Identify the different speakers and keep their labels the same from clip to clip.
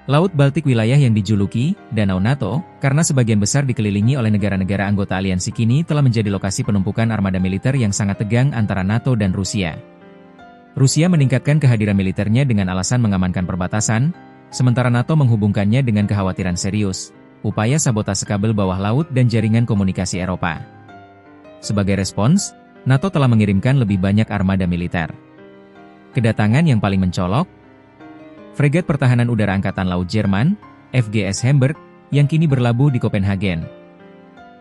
Speaker 1: Laut Baltik wilayah yang dijuluki Danau NATO, karena sebagian besar dikelilingi oleh negara-negara anggota aliansi kini telah menjadi lokasi penumpukan armada militer yang sangat tegang antara NATO dan Rusia. Rusia meningkatkan kehadiran militernya dengan alasan mengamankan perbatasan, sementara NATO menghubungkannya dengan kekhawatiran serius, upaya sabotase kabel bawah laut dan jaringan komunikasi Eropa. Sebagai respons, NATO telah mengirimkan lebih banyak armada militer. Kedatangan yang paling mencolok, Fregat Pertahanan Udara Angkatan Laut Jerman, FGS Hamburg, yang kini berlabuh di Kopenhagen.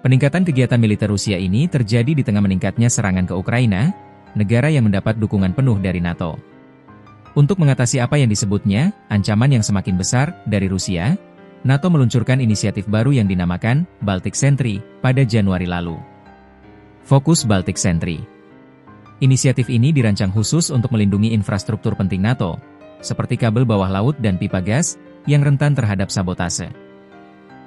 Speaker 1: Peningkatan kegiatan militer Rusia ini terjadi di tengah meningkatnya serangan ke Ukraina, negara yang mendapat dukungan penuh dari NATO. Untuk mengatasi apa yang disebutnya ancaman yang semakin besar dari Rusia, NATO meluncurkan inisiatif baru yang dinamakan Baltic Sentry pada Januari lalu. Fokus Baltic Sentry. Inisiatif ini dirancang khusus untuk melindungi infrastruktur penting NATO, seperti kabel bawah laut dan pipa gas, yang rentan terhadap sabotase.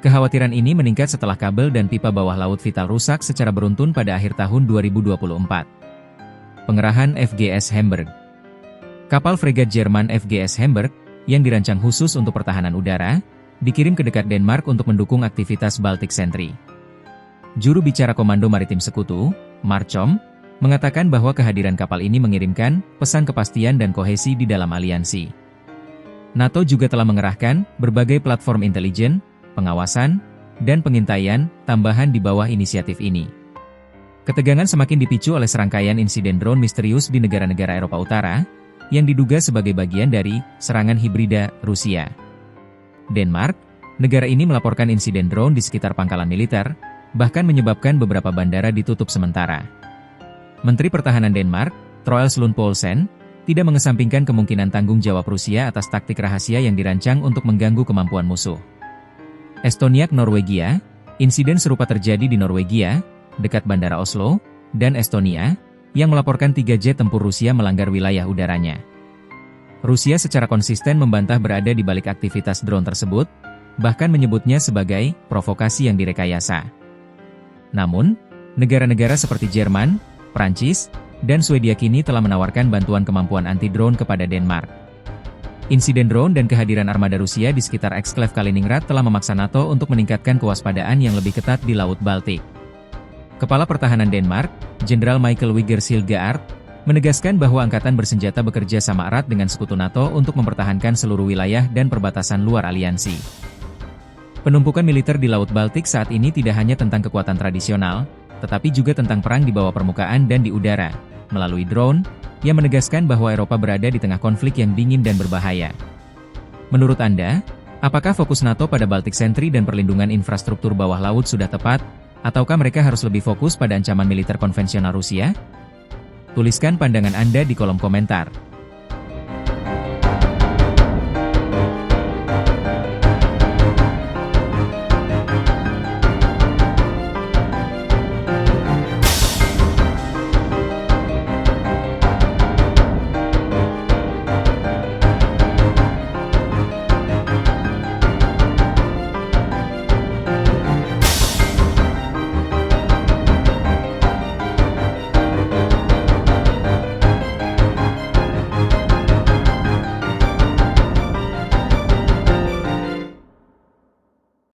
Speaker 1: Kekhawatiran ini meningkat setelah kabel dan pipa bawah laut vital rusak secara beruntun pada akhir tahun 2024. Pengerahan FGS Hamburg. Kapal fregat Jerman FGS Hamburg, yang dirancang khusus untuk pertahanan udara, dikirim ke dekat Denmark untuk mendukung aktivitas Baltic Sentry. Juru bicara Komando Maritim Sekutu, Marchom, mengatakan bahwa kehadiran kapal ini mengirimkan pesan kepastian dan kohesi di dalam aliansi. NATO juga telah mengerahkan berbagai platform intelijen, pengawasan, dan pengintaian tambahan di bawah inisiatif ini. Ketegangan semakin dipicu oleh serangkaian insiden drone misterius di negara-negara Eropa Utara, yang diduga sebagai bagian dari serangan hibrida Rusia. Denmark, negara ini melaporkan insiden drone di sekitar pangkalan militer, bahkan menyebabkan beberapa bandara ditutup sementara. Menteri Pertahanan Denmark, Troels Lund Poulsen, tidak mengesampingkan kemungkinan tanggung jawab Rusia atas taktik rahasia yang dirancang untuk mengganggu kemampuan musuh. Estonia, Norwegia, insiden serupa terjadi di Norwegia, dekat Bandara Oslo, dan Estonia, yang melaporkan 3 jet tempur Rusia melanggar wilayah udaranya. Rusia secara konsisten membantah berada di balik aktivitas drone tersebut, bahkan menyebutnya sebagai provokasi yang direkayasa. Namun, negara-negara seperti Jerman, Prancis, dan Swedia kini telah menawarkan bantuan kemampuan anti-drone kepada Denmark. Insiden drone dan kehadiran armada Rusia di sekitar eksklave Kaliningrad telah memaksa NATO untuk meningkatkan kewaspadaan yang lebih ketat di Laut Baltik. Kepala Pertahanan Denmark, Jenderal Michael Wigers Hilgeard, menegaskan bahwa angkatan bersenjata bekerja sama erat dengan sekutu NATO untuk mempertahankan seluruh wilayah dan perbatasan luar aliansi. Penumpukan militer di Laut Baltik saat ini tidak hanya tentang kekuatan tradisional, tetapi juga tentang perang di bawah permukaan dan di udara, melalui drone, yang menegaskan bahwa Eropa berada di tengah konflik yang dingin dan berbahaya. Menurut Anda, apakah fokus NATO pada Baltic Sentry dan perlindungan infrastruktur bawah laut sudah tepat, ataukah mereka harus lebih fokus pada ancaman militer konvensional Rusia? Tuliskan pandangan Anda di kolom komentar.